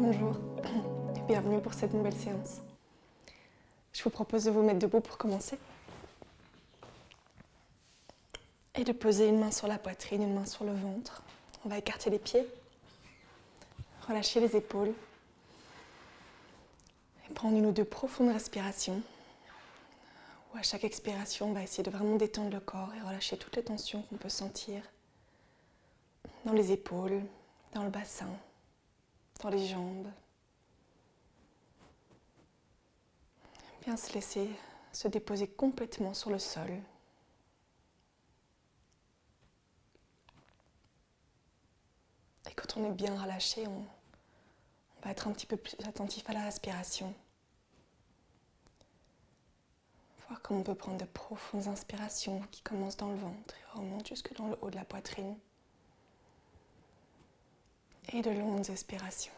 Bonjour et bienvenue pour cette nouvelle séance. Je vous propose de vous mettre debout pour commencer et de poser une main sur la poitrine, une main sur le ventre. On va écarter les pieds, relâcher les épaules et prendre une ou deux profondes respirations où à chaque expiration, on va essayer de vraiment détendre le corps et relâcher toutes les tensions qu'on peut sentir dans les épaules, dans le bassin, dans les jambes. Bien se laisser se déposer complètement sur le sol. Et quand on est bien relâché, on va être un petit peu plus attentif à la respiration. Voir comment on peut prendre de profondes inspirations qui commencent dans le ventre et remontent jusque dans le haut de la poitrine. Et de longues expirations.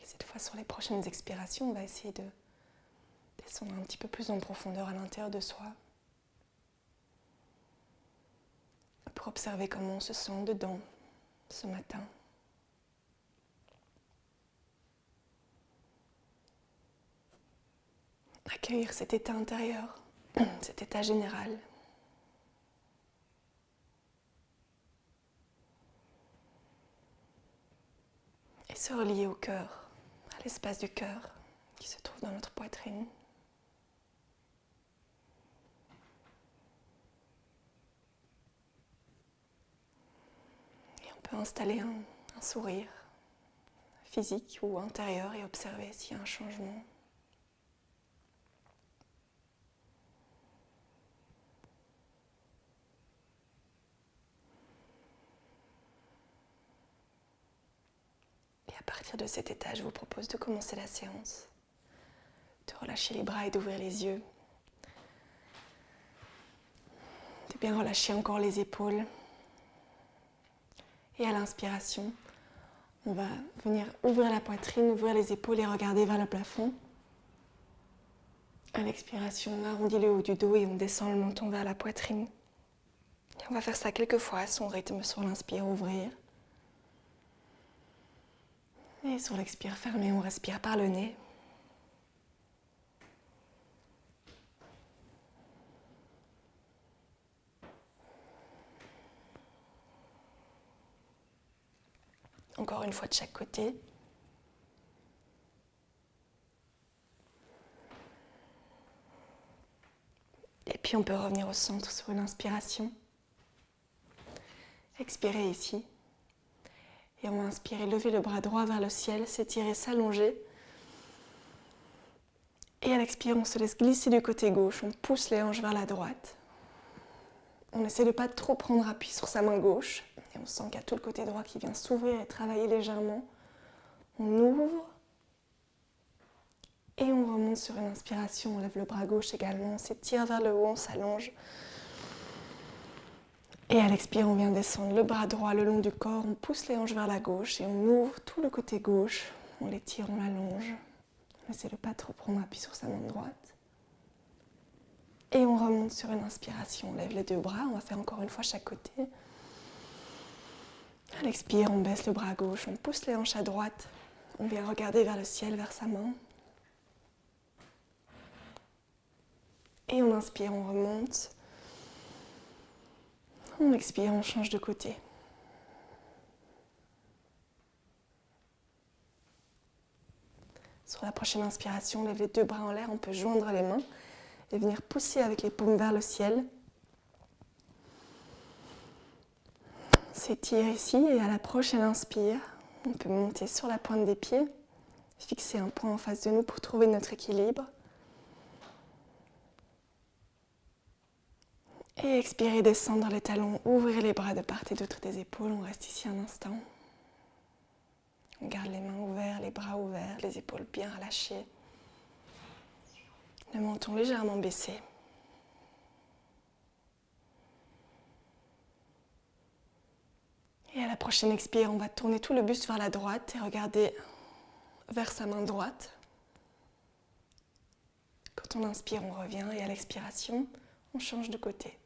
Et cette fois, sur les prochaines expirations, on va essayer de descendre un petit peu plus en profondeur à l'intérieur de soi. Pour observer comment on se sent dedans ce matin. Accueillir cet état intérieur, cet état général. Et se relier au cœur, à l'espace du cœur qui se trouve dans notre poitrine. Et on peut installer un sourire physique ou intérieur et observer s'il y a un changement. À partir de cet état, je vous propose de commencer la séance, de relâcher les bras et d'ouvrir les yeux, de bien relâcher encore les épaules. Et à l'inspiration, on va venir ouvrir la poitrine, ouvrir les épaules et regarder vers le plafond. À l'expiration, on arrondit le haut du dos et on descend le menton vers la poitrine. Et on va faire ça quelques fois à son rythme. Sur l'inspire, ouvrir. Et sur l'expire, fermer, on respire par le nez. Encore une fois de chaque côté. Et puis on peut revenir au centre sur une inspiration. Expirer ici. Et on va inspirer, lever le bras droit vers le ciel, s'étirer, s'allonger. Et à l'expire, on se laisse glisser du côté gauche, on pousse les hanches vers la droite. On essaie de ne pas trop prendre appui sur sa main gauche. Et on sent qu'il y a tout le côté droit qui vient s'ouvrir et travailler légèrement. On ouvre. Et on remonte sur une inspiration, on lève le bras gauche également, on s'étire vers le haut, on s'allonge. Et à l'expire, on vient descendre le bras droit le long du corps, on pousse les hanches vers la gauche et on ouvre tout le côté gauche. On l'étire, on l'allonge. On essaie de ne pas trop prendre appui sur sa main droite. Et on remonte sur une inspiration, on lève les deux bras, on va faire encore une fois chaque côté. À l'expire, on baisse le bras gauche, on pousse les hanches à droite. On vient regarder vers le ciel, vers sa main. Et on inspire, on remonte. On expire, on change de côté. Sur la prochaine inspiration, on lève les deux bras en l'air, on peut joindre les mains et venir pousser avec les paumes vers le ciel. On s'étire ici et à la prochaine inspire, on peut monter sur la pointe des pieds, fixer un point en face de nous pour trouver notre équilibre. Et expirer, descendre les talons, ouvrir les bras de part et d'autre des épaules. On reste ici un instant. On garde les mains ouvertes, les bras ouverts, les épaules bien relâchées. Le menton légèrement baissé. Et à la prochaine expire, on va tourner tout le buste vers la droite et regarder vers sa main droite. on inspire, on revient et à l'expiration, on change de côté.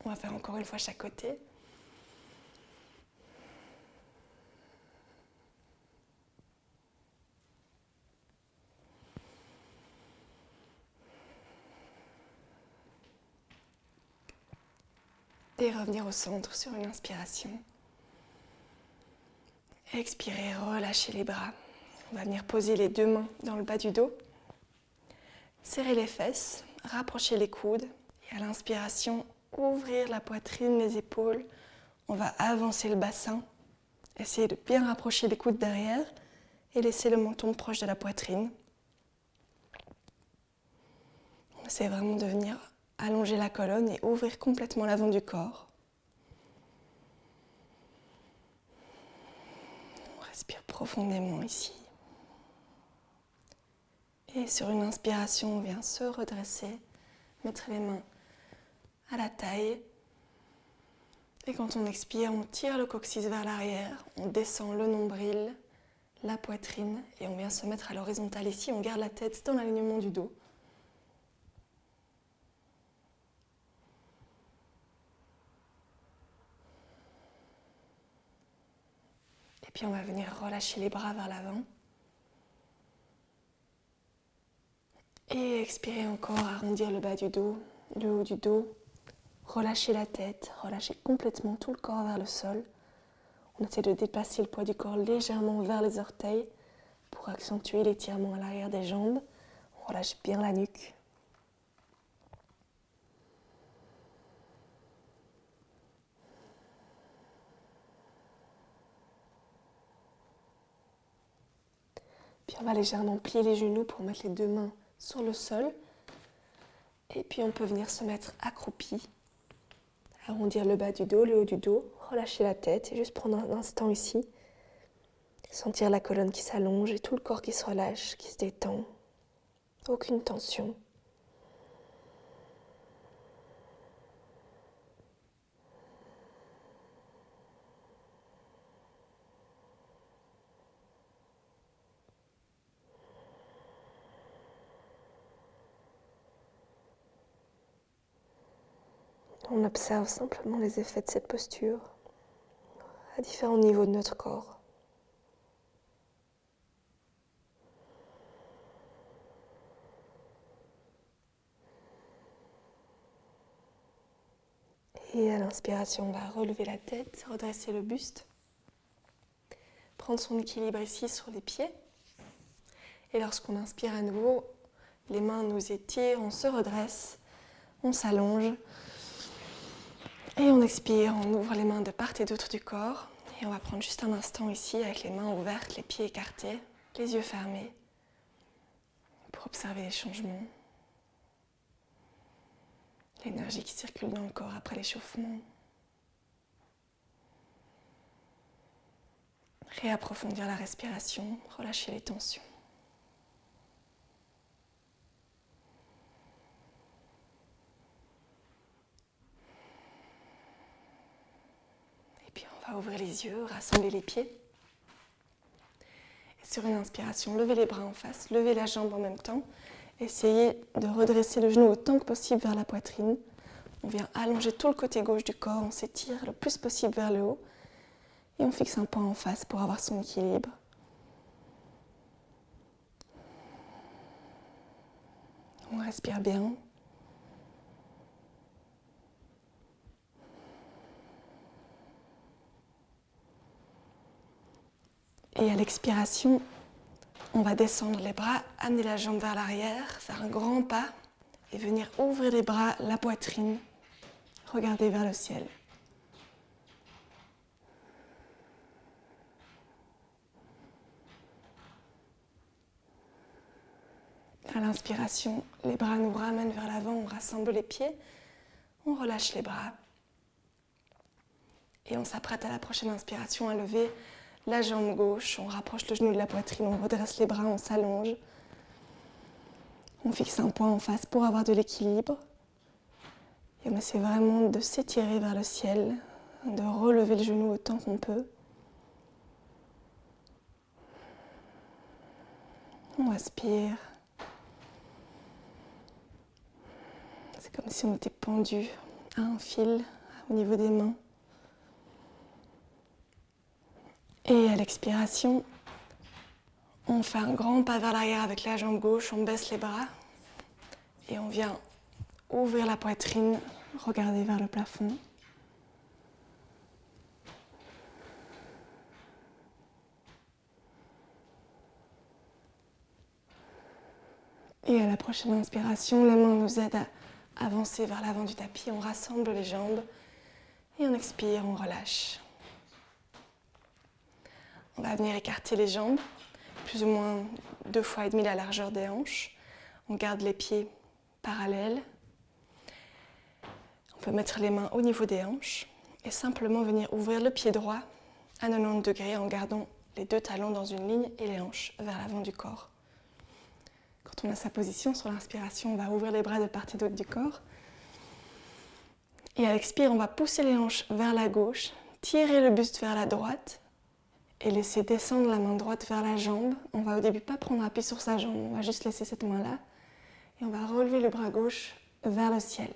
On va faire encore une fois chaque côté. Et revenir au centre sur une inspiration. Expirez, relâchez les bras. On va venir poser les deux mains dans le bas du dos. Serrer les fesses, rapprocher les coudes. Et à l'inspiration, ouvrir la poitrine, les épaules. On va avancer le bassin. Essayez de bien rapprocher les coudes derrière et laisser le menton proche de la poitrine. On essaie vraiment de venir allonger la colonne et ouvrir complètement l'avant du corps. On respire profondément ici. Et sur une inspiration, on vient se redresser, mettre les mains à la taille. Et quand on expire, on tire le coccyx vers l'arrière, on descend le nombril, la poitrine et on vient se mettre à l'horizontale ici. On garde la tête dans l'alignement du dos. Et puis on va venir relâcher les bras vers l'avant. Et expirer encore, arrondir le bas du dos, le haut du dos. Relâchez la tête, relâchez complètement tout le corps vers le sol. On essaie de déplacer le poids du corps légèrement vers les orteils pour accentuer l'étirement à l'arrière des jambes. On relâche bien la nuque. Puis on va légèrement plier les genoux pour mettre les deux mains sur le sol. Et puis on peut venir se mettre accroupi. Arrondir le bas du dos, le haut du dos, relâcher la tête et juste prendre un instant ici. Sentir la colonne qui s'allonge et tout le corps qui se relâche, qui se détend. Aucune tension. On observe simplement les effets de cette posture à différents niveaux de notre corps. Et à l'inspiration, on va relever la tête, redresser le buste, prendre son équilibre ici sur les pieds. Et lorsqu'on inspire à nouveau, les mains nous étirent, on se redresse, on s'allonge. Et on expire, on ouvre les mains de part et d'autre du corps. Et on va prendre juste un instant ici avec les mains ouvertes, les pieds écartés, les yeux fermés, pour observer les changements. L'énergie qui circule dans le corps après l'échauffement. Réapprofondir la respiration, relâcher les tensions. Et puis on va ouvrir les yeux, rassembler les pieds. Et sur une inspiration, levez les bras en face, levez la jambe en même temps. Essayez de redresser le genou autant que possible vers la poitrine. On vient allonger tout le côté gauche du corps, on s'étire le plus possible vers le haut. Et on fixe un point en face pour avoir son équilibre. On respire bien. Et à l'expiration, on va descendre les bras, amener la jambe vers l'arrière, faire un grand pas et venir ouvrir les bras, la poitrine, regarder vers le ciel. À l'inspiration, les bras nous ramènent vers l'avant, on rassemble les pieds, on relâche les bras. Et on s'apprête à la prochaine inspiration à lever la jambe gauche, on rapproche le genou de la poitrine, on redresse les bras, on s'allonge. On fixe un point en face pour avoir de l'équilibre. Et on essaie vraiment de s'étirer vers le ciel, de relever le genou autant qu'on peut. On respire. C'est comme si on était pendu à un fil au niveau des mains. Et à l'expiration, on fait un grand pas vers l'arrière avec la jambe gauche, on baisse les bras et on vient ouvrir la poitrine, regarder vers le plafond. Et à la prochaine inspiration, les mains nous aident à avancer vers l'avant du tapis. On rassemble les jambes et on expire, on relâche. On va venir écarter les jambes, plus ou moins 2,5 fois la largeur des hanches. On garde les pieds parallèles. On peut mettre les mains au niveau des hanches et simplement venir ouvrir le pied droit à 90 degrés en gardant les 2 talons dans une ligne et les hanches vers l'avant du corps. Quand on a sa position sur l'inspiration, on va ouvrir les bras de part et d'autre du corps. Et à l'expire, on va pousser les hanches vers la gauche, tirer le buste vers la droite et laisser descendre la main droite vers la jambe. On va au début pas prendre appui sur sa jambe, on va juste laisser cette main-là. Et on va relever le bras gauche vers le ciel.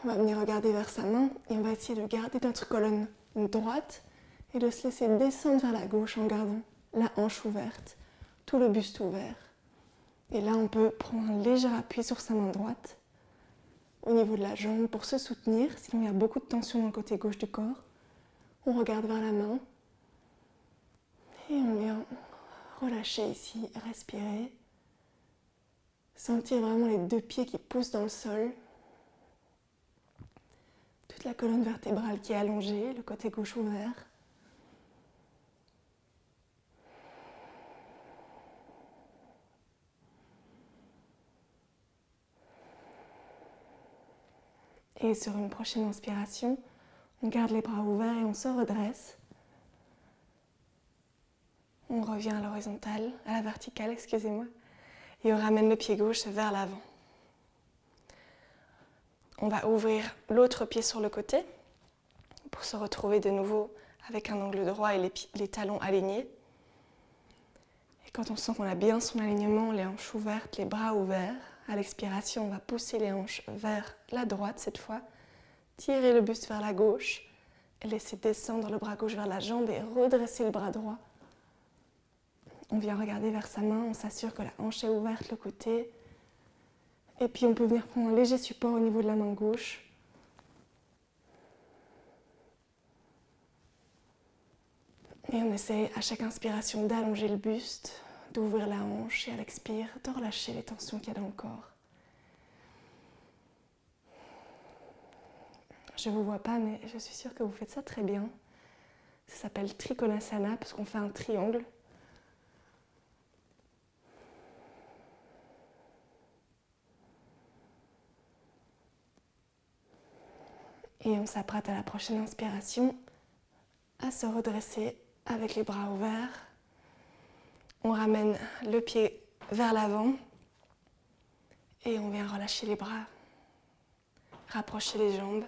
On va venir regarder vers sa main et on va essayer de garder notre colonne droite et de se laisser descendre vers la gauche en gardant la hanche ouverte, tout le buste ouvert. Et là, on peut prendre un léger appui sur sa main droite au niveau de la jambe pour se soutenir. Sinon, il y a beaucoup de tension dans le côté gauche du corps. On regarde vers la main et on vient relâcher ici, respirer. Sentir vraiment les 2 pieds qui poussent dans le sol. Toute la colonne vertébrale qui est allongée, le côté gauche ouvert. Et sur une prochaine inspiration, on garde les bras ouverts et on se redresse. On revient à l'horizontale, à la verticale, excusez-moi. Et on ramène le pied gauche vers l'avant. On va ouvrir l'autre pied sur le côté pour se retrouver de nouveau avec un angle droit et les talons alignés. Et quand on sent qu'on a bien son alignement, les hanches ouvertes, les bras ouverts, à l'expiration, on va pousser les hanches vers la droite cette fois, tirer le buste vers la gauche, et laisser descendre le bras gauche vers la jambe et redresser le bras droit. On vient regarder vers sa main, on s'assure que la hanche est ouverte, le côté. Et puis on peut venir prendre un léger support au niveau de la main gauche. Et on essaie à chaque inspiration d'allonger le buste, d'ouvrir la hanche et à l'expire, de relâcher les tensions qu'il y a dans le corps. Je ne vous vois pas, mais je suis sûre que vous faites ça très bien. Ça s'appelle Trikonasana parce qu'on fait un triangle. Et on s'apprête à la prochaine inspiration à se redresser avec les bras ouverts. On ramène le pied vers l'avant et on vient relâcher les bras, rapprocher les jambes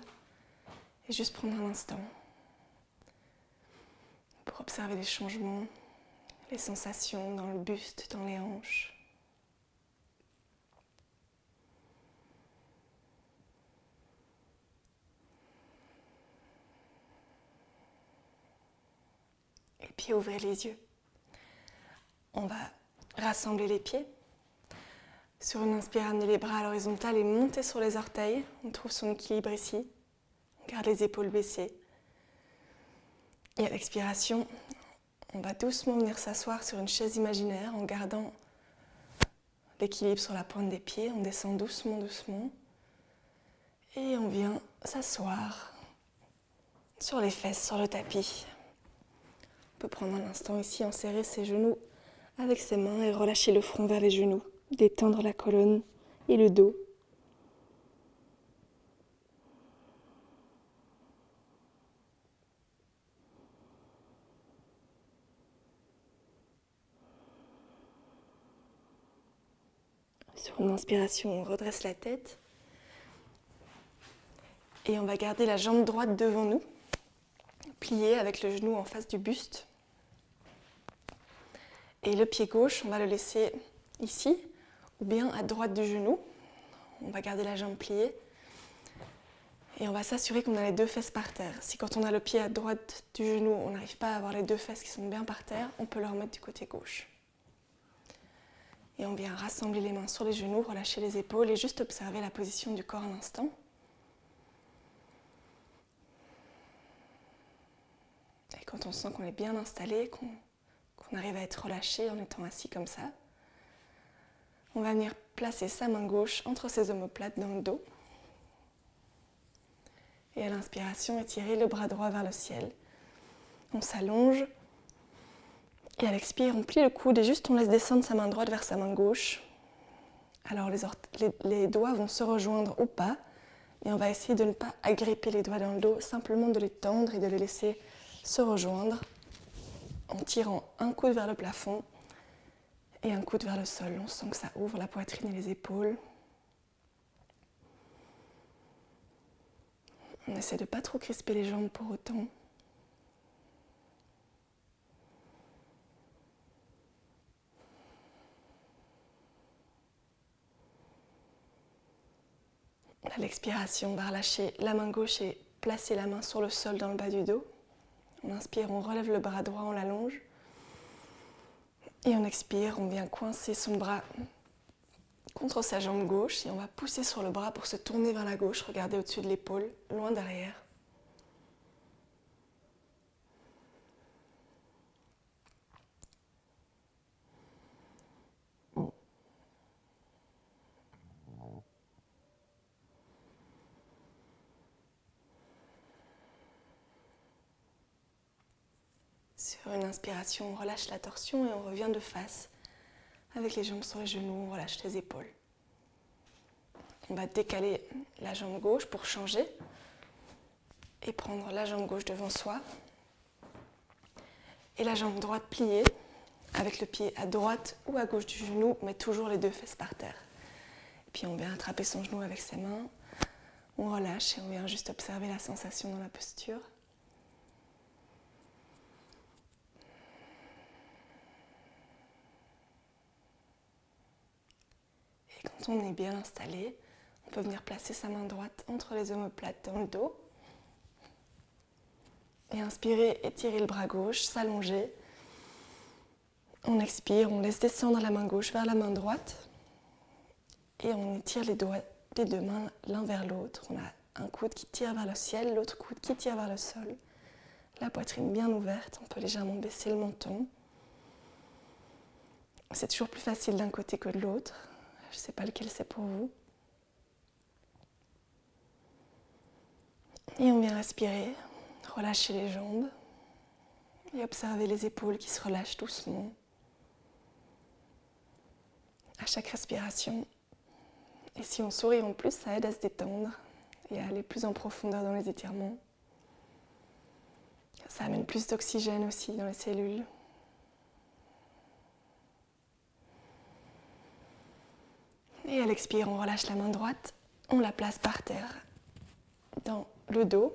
et juste prendre un instant pour observer les changements, les sensations dans le buste, dans les hanches. Et puis ouvrir les yeux. On va rassembler les pieds. Sur une inspire, amener les bras à l'horizontale et monter sur les orteils. On trouve son équilibre ici. On garde les épaules baissées. Et à l'expiration, on va doucement venir s'asseoir sur une chaise imaginaire en gardant l'équilibre sur la pointe des pieds. On descend doucement, doucement. Et on vient s'asseoir sur les fesses, sur le tapis. On peut prendre un instant ici, enserrer ses genoux avec ses mains et relâcher le front vers les genoux. Détendre la colonne et le dos. Sur une inspiration, on redresse la tête. Et on va garder la jambe droite devant nous, pliée avec le genou en face du buste. Et le pied gauche, on va le laisser ici, ou bien à droite du genou. On va garder la jambe pliée. Et on va s'assurer qu'on a les 2 fesses par terre. Si quand on a le pied à droite du genou, on n'arrive pas à avoir les 2 fesses qui sont bien par terre, on peut le remettre du côté gauche. Et on vient rassembler les mains sur les genoux, relâcher les épaules et juste observer la position du corps un instant. Et quand on sent qu'on est bien installé, qu'on arrive à être relâché en étant assis comme ça, on va venir placer sa main gauche entre ses omoplates dans le dos. Et à l'inspiration, étirer le bras droit vers le ciel. On s'allonge. Et à l'expire, on plie le coude et juste on laisse descendre sa main droite vers sa main gauche. Alors les doigts vont se rejoindre ou pas. Et on va essayer de ne pas agripper les doigts dans le dos, simplement de les tendre et de les laisser se rejoindre en tirant un coude vers le plafond et un coude vers le sol. On sent que ça ouvre la poitrine et les épaules. On essaie de ne pas trop crisper les jambes pour autant. À l'expiration, on va relâcher la main gauche et placer la main sur le sol dans le bas du dos. On inspire, on relève le bras droit, on l'allonge. Et on expire, on vient coincer son bras contre sa jambe gauche et on va pousser sur le bras pour se tourner vers la gauche, regarder au-dessus de l'épaule, loin derrière. Sur une inspiration, on relâche la torsion et on revient de face. Avec les jambes sur les genoux, on relâche les épaules. On va décaler la jambe gauche pour changer et prendre la jambe gauche devant soi. Et la jambe droite pliée, avec le pied à droite ou à gauche du genou, mais toujours les 2 fesses par terre. Et puis on vient attraper son genou avec ses mains, on relâche et on vient juste observer la sensation dans la posture. Et quand on est bien installé, on peut venir placer sa main droite entre les omoplates dans le dos. Et inspirer, étirer le bras gauche, s'allonger. On expire, on laisse descendre la main gauche vers la main droite. Et on étire les doigts des 2 mains l'un vers l'autre. On a un coude qui tire vers le ciel, l'autre coude qui tire vers le sol. La poitrine bien ouverte, on peut légèrement baisser le menton. C'est toujours plus facile d'un côté que de l'autre. Je ne sais pas lequel c'est pour vous. Et on vient respirer, relâcher les jambes et observer les épaules qui se relâchent doucement. À chaque respiration. Et si on sourit en plus, ça aide à se détendre et à aller plus en profondeur dans les étirements. Ça amène plus d'oxygène aussi dans les cellules. Et à l'expire, on relâche la main droite, on la place par terre, dans le dos.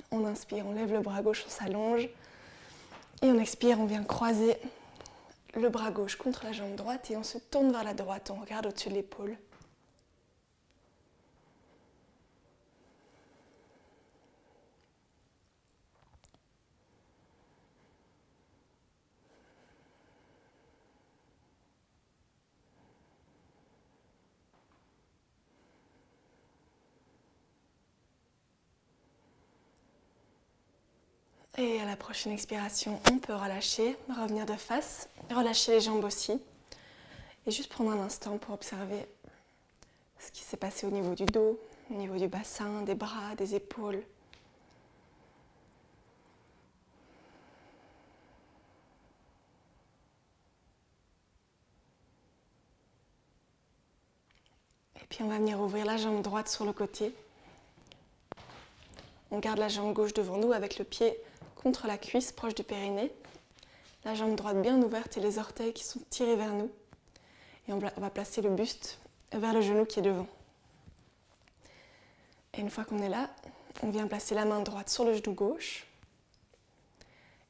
On inspire, on lève le bras gauche, on s'allonge. Et on expire, on vient croiser le bras gauche contre la jambe droite et on se tourne vers la droite, on regarde au-dessus de l'épaule. Et à la prochaine expiration, on peut relâcher, revenir de face, relâcher les jambes aussi. Et juste prendre un instant pour observer ce qui s'est passé au niveau du dos, au niveau du bassin, des bras, des épaules. Et puis on va venir ouvrir la jambe droite sur le côté. On garde la jambe gauche devant nous avec le pied contre la cuisse, proche du périnée. La jambe droite bien ouverte et les orteils qui sont tirés vers nous. Et on va placer le buste vers le genou qui est devant. Et une fois qu'on est là, on vient placer la main droite sur le genou gauche.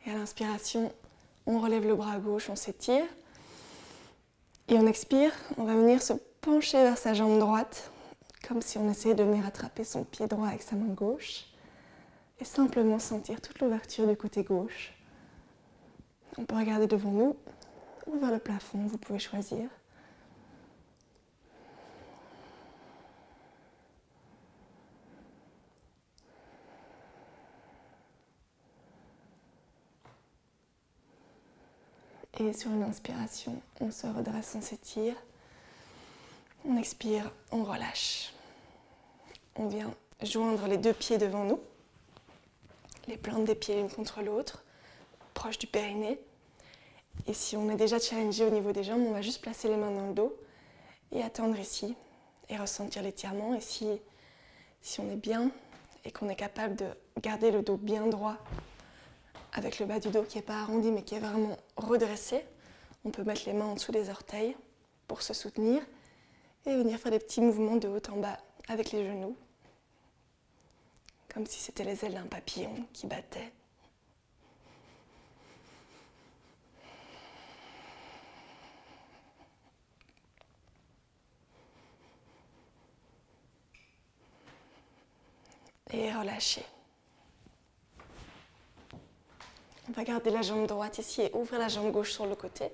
Et à l'inspiration, on relève le bras gauche, on s'étire. Et on expire, on va venir se pencher vers sa jambe droite, comme si on essayait de venir attraper son pied droit avec sa main gauche. Et simplement sentir toute l'ouverture du côté gauche. On peut regarder devant nous ou vers le plafond, vous pouvez choisir. Et sur une inspiration, on se redresse, on s'étire. On expire, on relâche. On vient joindre les deux pieds devant nous. Les plantes des pieds l'une contre l'autre, proche du périnée. Et si on est déjà challengé au niveau des jambes, on va juste placer les mains dans le dos et attendre ici et ressentir l'étirement. Et si on est bien et qu'on est capable de garder le dos bien droit avec le bas du dos qui n'est pas arrondi mais qui est vraiment redressé, on peut mettre les mains en dessous des orteils pour se soutenir et venir faire des petits mouvements de haut en bas avec les genoux, comme si c'était les ailes d'un papillon qui battaient. Et relâcher. On va garder la jambe droite ici et ouvrir la jambe gauche sur le côté.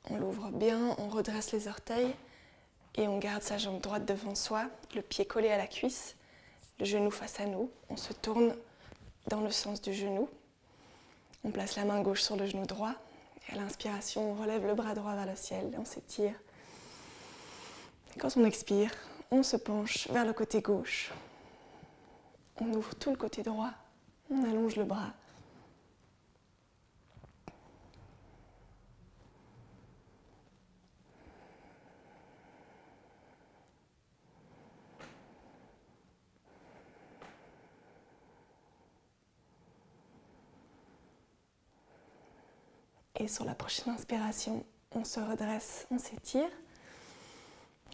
On l'ouvre bien, on redresse les orteils et on garde sa jambe droite devant soi, le pied collé à la cuisse, le genou face à nous. On se tourne dans le sens du genou. On place la main gauche sur le genou droit. Et à l'inspiration, on relève le bras droit vers le ciel et on s'étire. Et quand on expire, on se penche vers le côté gauche. On ouvre tout le côté droit. On allonge le bras. Et sur la prochaine inspiration, on se redresse, on s'étire.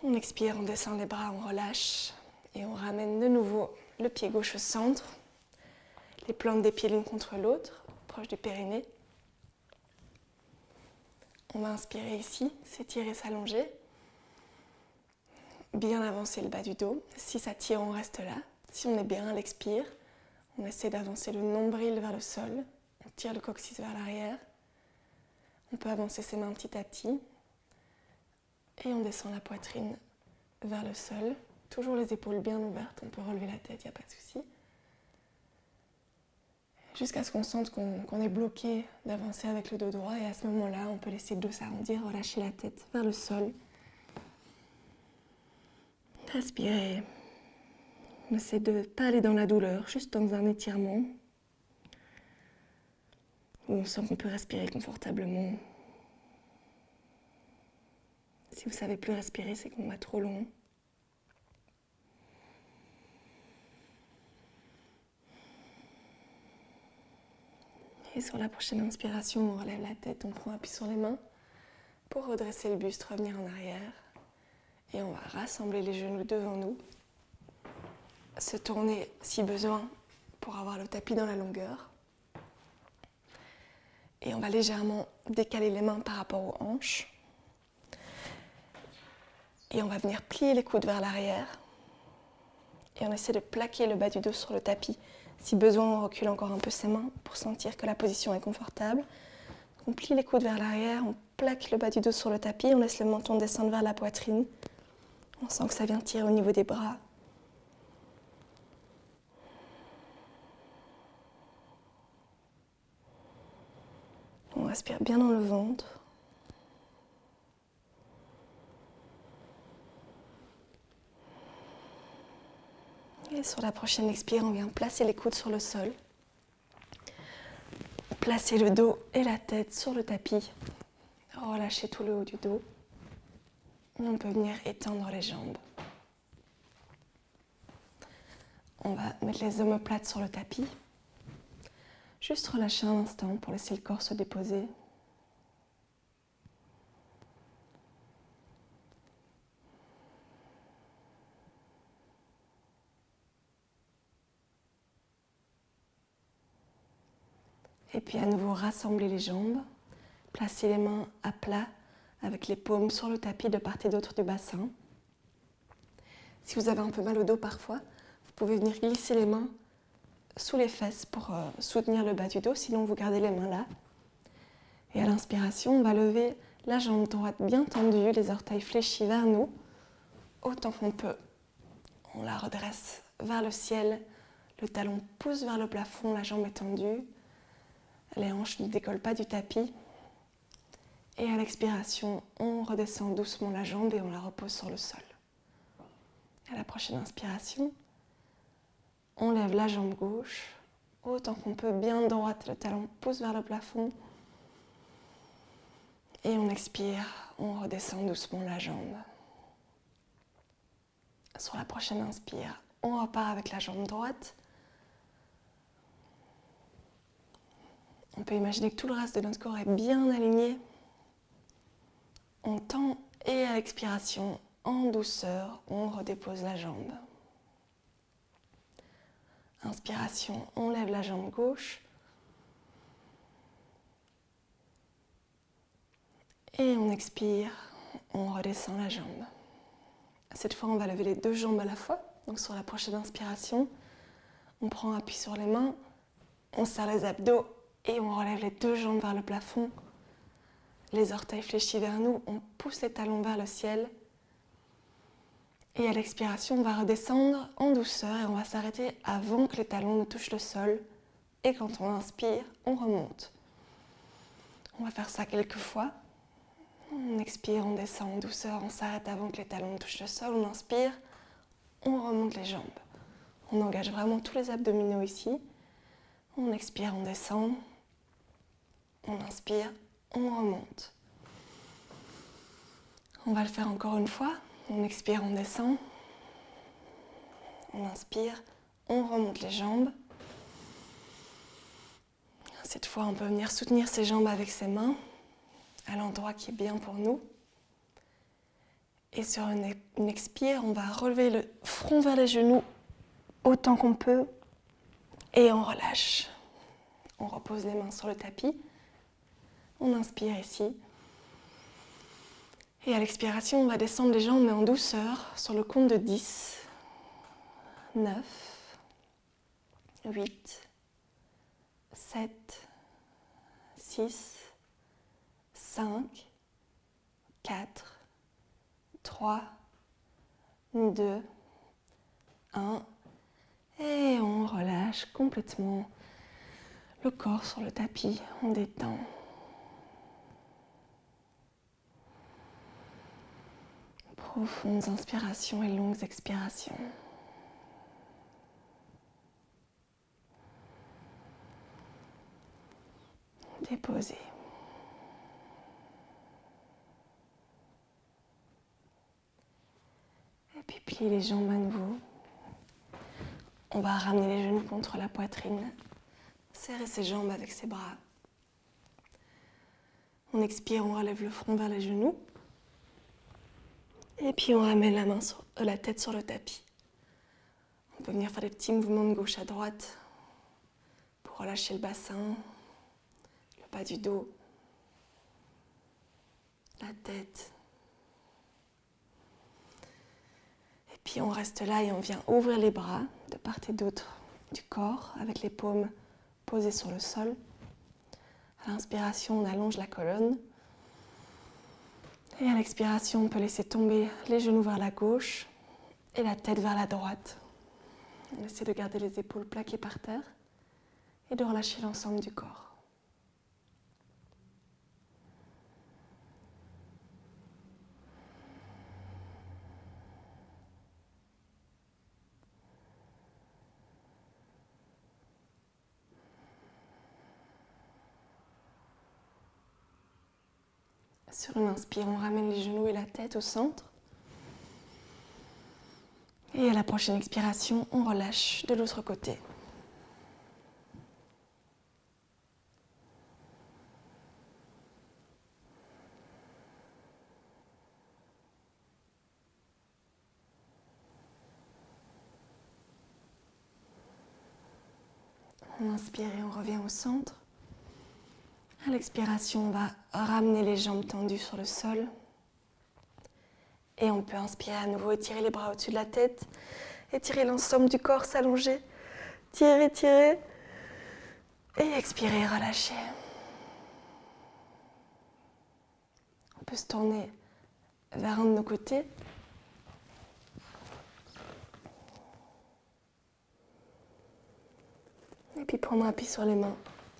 On expire, on descend les bras, on relâche. Et on ramène de nouveau le pied gauche au centre. Les plantes des pieds l'une contre l'autre, proche du périnée. On va inspirer ici, s'étirer, s'allonger. Bien avancer le bas du dos. Si ça tire, on reste là. Si on est bien à l'expire, on essaie d'avancer le nombril vers le sol. On tire le coccyx vers l'arrière. On peut avancer ses mains petit à petit. Et on descend la poitrine vers le sol. Toujours les épaules bien ouvertes. On peut relever la tête, il n'y a pas de souci. Jusqu'à ce qu'on sente qu'on est bloqué d'avancer avec le dos droit. Et à ce moment-là, on peut laisser le dos s'arrondir, relâcher la tête vers le sol. Respirez. Essayez de ne pas aller dans la douleur, juste dans un étirement. Où on sent qu'on peut respirer confortablement. Si vous ne savez plus respirer, c'est qu'on va trop long. Et sur la prochaine inspiration, on relève la tête, on prend appui sur les mains pour redresser le buste, revenir en arrière. Et on va rassembler les genoux devant nous, se tourner si besoin pour avoir le tapis dans la longueur. Et on va légèrement décaler les mains par rapport aux hanches. Et on va venir plier les coudes vers l'arrière. Et on essaie de plaquer le bas du dos sur le tapis. Si besoin, on recule encore un peu ses mains pour sentir que la position est confortable. On plie les coudes vers l'arrière, on plaque le bas du dos sur le tapis, on laisse le menton descendre vers la poitrine. On sent que ça vient tirer au niveau des bras. On respire bien dans le ventre. Et sur la prochaine expire, on vient placer les coudes sur le sol. Placer le dos et la tête sur le tapis. Relâcher tout le haut du dos. Et on peut venir étendre les jambes. On va mettre les omoplates sur le tapis. Juste relâcher un instant pour laisser le corps se déposer. Et puis à nouveau, rassembler les jambes. Placez les mains à plat avec les paumes sur le tapis de part et d'autre du bassin. Si vous avez un peu mal au dos parfois, vous pouvez venir glisser les mains sous les fesses pour soutenir le bas du dos, sinon vous gardez les mains là. Et à l'inspiration, on va lever la jambe droite bien tendue, les orteils fléchis vers nous, autant qu'on peut. On la redresse vers le ciel, le talon pousse vers le plafond, la jambe est tendue, les hanches ne décollent pas du tapis. Et à l'expiration, on redescend doucement la jambe et on la repose sur le sol. À la prochaine inspiration, on lève la jambe gauche, autant qu'on peut, bien droite, le talon pousse vers le plafond. Et on expire, on redescend doucement la jambe. Sur la prochaine inspire, on repart avec la jambe droite. On peut imaginer que tout le reste de notre corps est bien aligné. On tend et à l'expiration, en douceur, on redépose la jambe. Inspiration, on lève la jambe gauche. Et on expire, on redescend la jambe. Cette fois, on va lever les deux jambes à la fois. Donc sur la prochaine inspiration, on prend appui sur les mains, on serre les abdos et on relève les deux jambes vers le plafond. Les orteils fléchis vers nous, on pousse les talons vers le ciel. Et à l'expiration, on va redescendre en douceur et on va s'arrêter avant que les talons ne touchent le sol. Et quand on inspire, on remonte. On va faire ça quelques fois. On expire, on descend en douceur, on s'arrête avant que les talons ne touchent le sol. On inspire, on remonte les jambes. On engage vraiment tous les abdominaux ici. On expire, on descend. On inspire, on remonte. On va le faire encore une fois. On expire, on descend. On inspire, on remonte les jambes. Cette fois, on peut venir soutenir ses jambes avec ses mains à l'endroit qui est bien pour nous. Et sur une expire, on va relever le front vers les genoux autant qu'on peut. Et on relâche. On repose les mains sur le tapis. On inspire ici. Et à l'expiration, on va descendre les jambes mais en douceur sur le compte de 10, 9, 8, 7, 6, 5, 4, 3, 2, 1. Et on relâche complètement le corps sur le tapis. On détend. Profondes inspirations et longues expirations. Déposez. Et puis pliez les jambes à nouveau. On va ramener les genoux contre la poitrine. Serrer ses jambes avec ses bras. On expire, on relève le front vers les genoux. Et puis on ramène la tête sur le tapis. On peut venir faire des petits mouvements de gauche à droite pour relâcher le bassin, le bas du dos, la tête. Et puis on reste là et on vient ouvrir les bras de part et d'autre du corps avec les paumes posées sur le sol. À l'inspiration, on allonge la colonne. Et à l'expiration, on peut laisser tomber les genoux vers la gauche et la tête vers la droite. On essaie de garder les épaules plaquées par terre et de relâcher l'ensemble du corps. Sur une inspire, on ramène les genoux et la tête au centre. Et à la prochaine expiration, on relâche de l'autre côté. On inspire et on revient au centre. À l'expiration, on va ramener les jambes tendues sur le sol. Et on peut inspirer à nouveau, étirer les bras au-dessus de la tête, étirer l'ensemble du corps, s'allonger, tirer, tirer. Et expirer, relâcher. On peut se tourner vers un de nos côtés. Et puis prendre appui sur les mains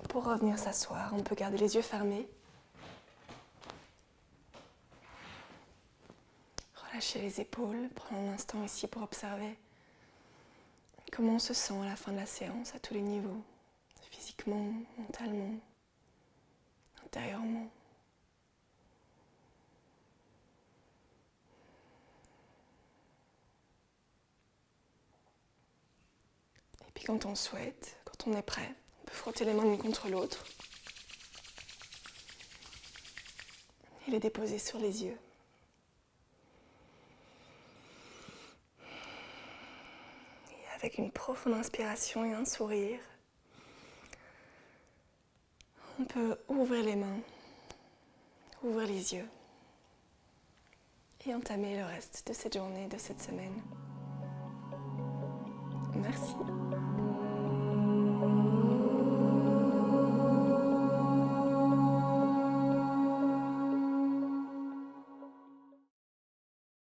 pour revenir s'asseoir. On peut garder les yeux fermés. Relâcher les épaules, prendre un instant ici pour observer comment on se sent à la fin de la séance, à tous les niveaux, physiquement, mentalement, intérieurement. Et puis quand on souhaite, quand on est prêt, on peut frotter les mains l'une contre l'autre et les déposer sur les yeux. Et avec une profonde inspiration et un sourire, on peut ouvrir les mains, ouvrir les yeux et entamer le reste de cette journée, de cette semaine. Merci.